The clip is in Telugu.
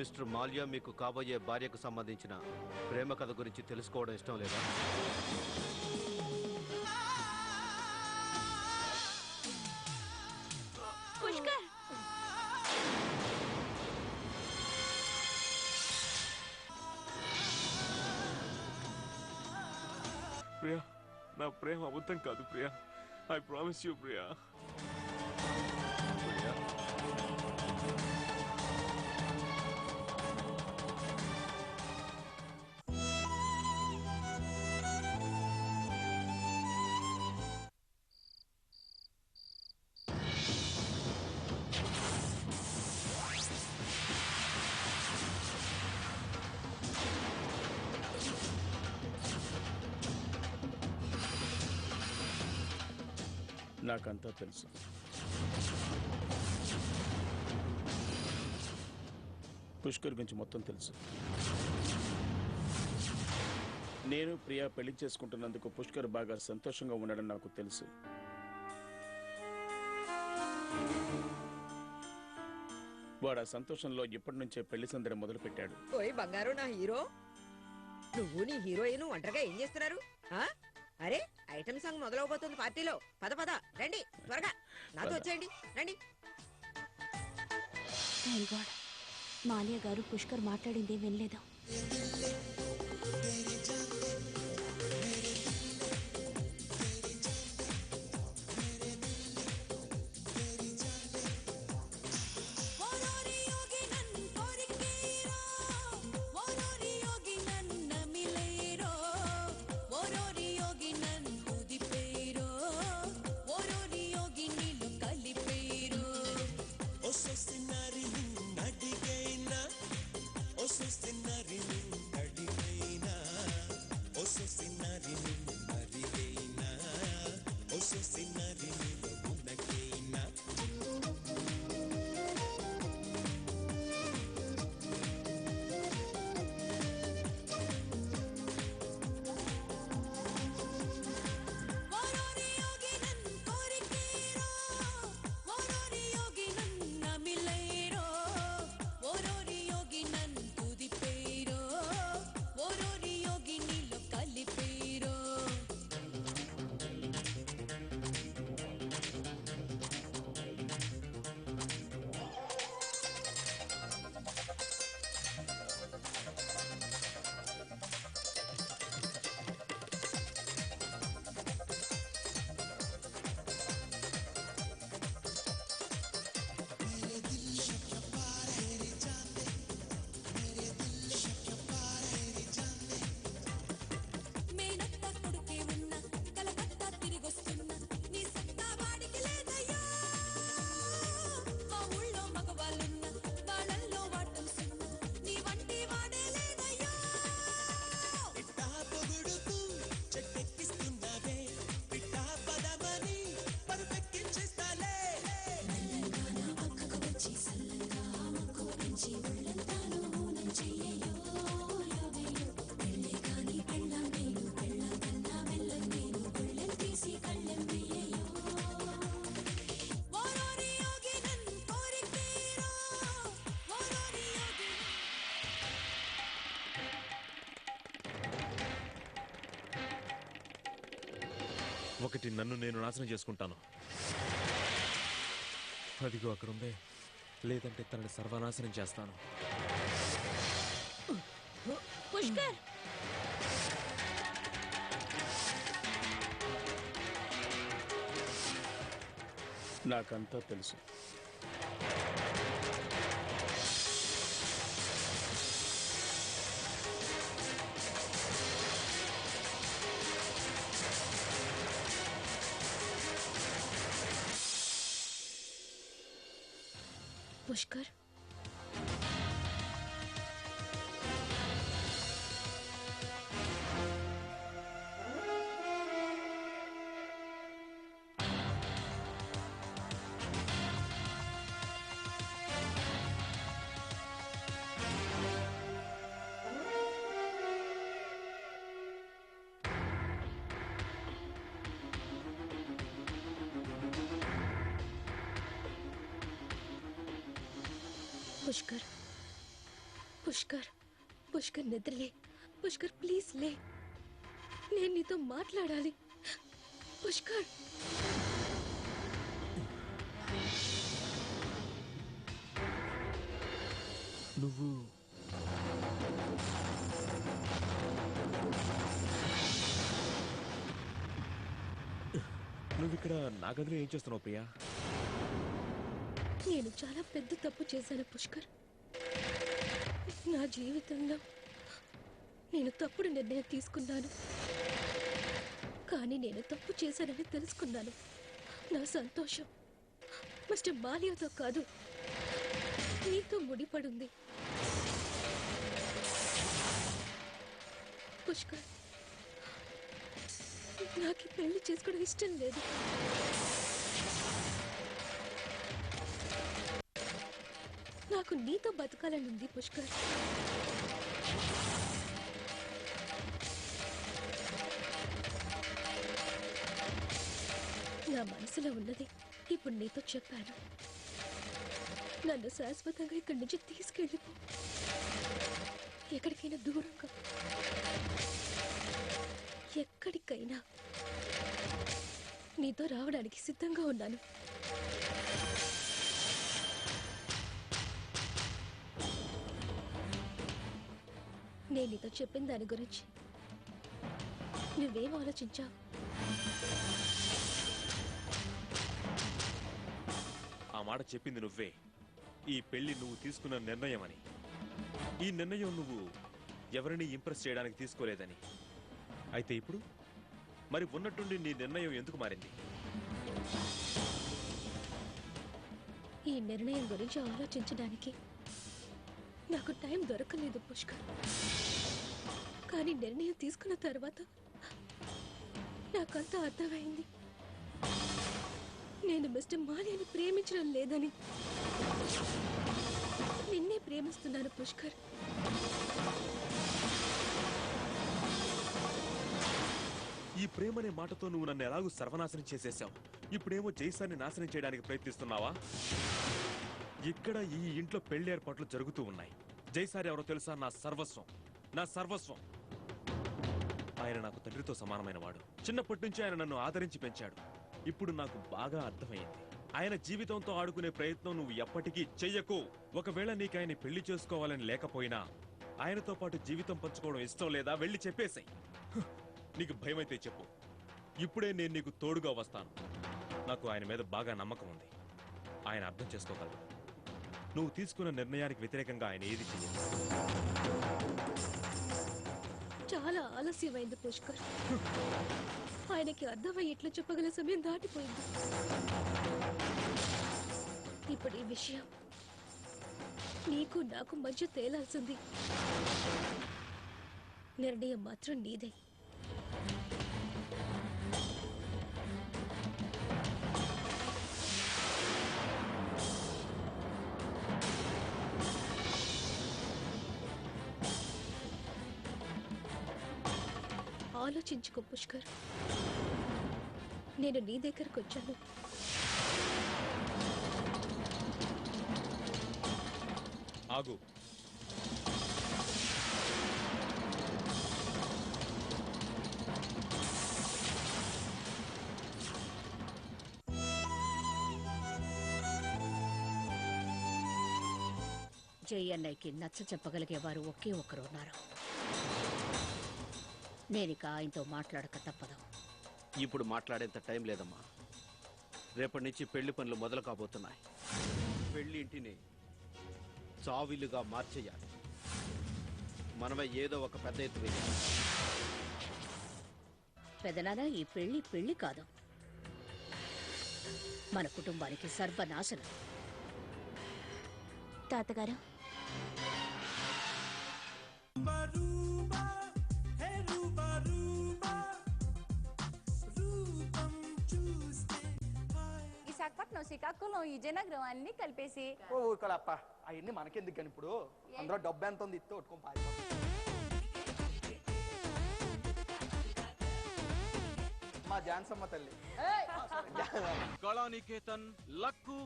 మిస్టర్ మాల్యా మీకు కాబోయే భార్యకు సంబంధించిన ప్రేమ కథ గురించి తెలుసుకోవడం ఇష్టం లేదా? పుష్కర్, ప్రియా, నా ప్రేమ అబద్ధం కాదు Priya. I promise you Priya. నాకంతా తెలుసు. పుష్కర్ గురించి మొత్తం తెలుసు. నేను ప్రియా పెళ్లి చేసుకుంటున్నందుకు పుష్కర్ బాగా సంతోషంగా ఉన్నాడని నాకు తెలుసు. వాడు ఆ సంతోషంలో ఇప్పటి నుంచే పెళ్లి సందడి మొదలు పెట్టాడు. ఓయ్ బంగారు నా హీరో, నువ్వు నీ హీరోయిన్ ఒంటరిగా ఏం చేస్తున్నారు? అరే ఐటమ్ సాంగ్ మొదలవబోతుంది పార్టీలో. పద పద రండి, త్వరగా నాతో వచ్చేయండి, రండి. థాంక్ గాడ్, మాల్యా గారు పుష్కర్ మాట్లాడింది వినలేదు. ఒకటి, నన్ను నేను నాశనం చేసుకుంటాను. అదిగో అక్కడుందే. లేదంటే తనని సర్వనాశనం చేస్తాను. పుష్కర్, నాకంతా తెలుసు. పుష్కర్, పుష్కర్, పుష్కర్ పుష్కర్ నిద్రలే. పుష్కర్ ప్లీజ్ లే, నేను నీతో మాట్లాడాలి. పుష్కర్ నువ్వు ఇక్కడ నా గదిలో ఏం చేస్తున్నావు ప్రియా? నేను చాలా పెద్ద తప్పు చేశాను పుష్కర్. నా జీవితంలో నేను తప్పుడు నిర్ణయం తీసుకున్నాను. కానీ నేను తప్పు చేశానని తెలుసుకున్నాను. నా సంతోషం మిస్టర్ మాలియాతో కాదు, నీతో ముడిపడుంది. పుష్కర్, నాకు పెళ్లి చేసుకోవడం ఇష్టం లేదు. నాకు నీతో బతకాలని ఉంది పుష్కర్. నా మనసులో ఉన్నది ఇప్పుడు నీతో చెప్పాను. నన్ను శాశ్వతంగా ఇక్కడి నుంచి తీసుకెళ్ళిపో, ఎక్కడికైనా దూరంగా, ఎక్కడికైనా నీతో రావడానికి సిద్ధంగా ఉన్నాను. నేను నీతో చెప్పిన దాని గురించి నువ్వేం ఆలోచించావు? ఆ మాట చెప్పింది నువ్వే. ఈ పెళ్లి నువ్వు తీసుకున్న నిర్ణయం అని. ఈ నిర్ణయం నువ్వు ఎవరిని ఇంప్రెస్ చేయడానికి తీసుకోలేదని. అయితే ఇప్పుడు మరి ఉన్నట్టుండి నీ నిర్ణయం ఎందుకు మారింది? ఈ నిర్ణయం గురించి ఆలోచించడానికి నాకు టైం దొరకలేదు పుష్కర్. కానీ నిర్ణయం తీసుకున్న తర్వాత నాకంతా అర్థమైంది. నేను మిస్టర్ మాలియాని ప్రేమించడం లేదని, నిన్నే ప్రేమిస్తున్నాను పుష్కర్. ఈ ప్రేమనే మాటతో నువ్వు నన్ను ఎలాగూ సర్వనాశనం చేసేశావు. ఇప్పుడేమో జైసాన్ని నాశనం చేయడానికి ప్రయత్నిస్తున్నావా? ఇక్కడ ఈ ఇంట్లో పెళ్లి ఏర్పాట్లు జరుగుతూ ఉన్నాయి. జైసారి ఎవరో తెలుసా? నా సర్వస్వం, నా సర్వస్వం. ఆయన నాకు తండ్రితో సమానమైన వాడు. చిన్నప్పటి నుంచి ఆయన నన్ను ఆదరించి పెంచాడు. ఇప్పుడు నాకు బాగా అర్థమైంది. ఆయన జీవితంతో ఆడుకునే ప్రయత్నం నువ్వు ఎప్పటికీ చెయ్యకు. ఒకవేళ నీకు ఆయన పెళ్లి చేసుకోవాలని లేకపోయినా ఆయనతో పాటు జీవితం పంచుకోవడం ఇష్టం లేదా? వెళ్ళి చెప్పేసాయి. నీకు భయమైతే చెప్పు, ఇప్పుడే నేను నీకు తోడుగా వస్తాను. నాకు ఆయన మీద బాగా నమ్మకం ఉంది. ఆయన అర్థం చేసుకోగలరు. నువ్వు తీసుకున్న నిర్ణయానికి వ్యతిరేకంగా ఆయన ఏది చెయ్యదు. చాలా ఆలస్యమైంది పుష్కర్. ఆయనకి అర్థమయ్యేట్లు చెప్పగల సమయం దాటిపోయింది. ఇప్పుడు ఈ విషయం నీకు నాకు మధ్య తేలాల్సింది. నిర్ణయం మాత్రం నీదే. ఆలోచించుకో పుష్కర్. నేను నీ దగ్గరకు వచ్చాను. ఆగు. జై అన్నయ్యకి నచ్చ చెప్పగలిగేవారు ఒకే ఒకరు ఉన్నారు. నేనిక ఆయనతో మాట్లాడక తప్పదు. ఇప్పుడు మాట్లాడేంత టైం లేదమ్మా. రేపటి నుంచి పెళ్లి పనులు మొదలు కాబోతున్నాయి. పెళ్లి ఇంటిని చావిల్లుగా మార్చేయాలి. మనమే ఏదో ఒక పెద్ద ఎత్తు వేయాలి. పెదనాన్న, ఈ పెళ్లి కాదు, మన కుటుంబానికి సర్వనాశనం. తాతగారు, విశాఖపట్నం, శ్రీకాకుళం, విజయనగరం అన్ని కలిపేసి. ఓ ఊరుకోలేప్ప, అవన్నీ మనకెందుకు కానీ ఇప్పుడు అందులో డబ్బు ఎంత ఉంది ఇస్తే ఒట్టుకొని పారిపోతాం. మా జాన్సమ్మ తల్లి కళానికేతన్ లక్కు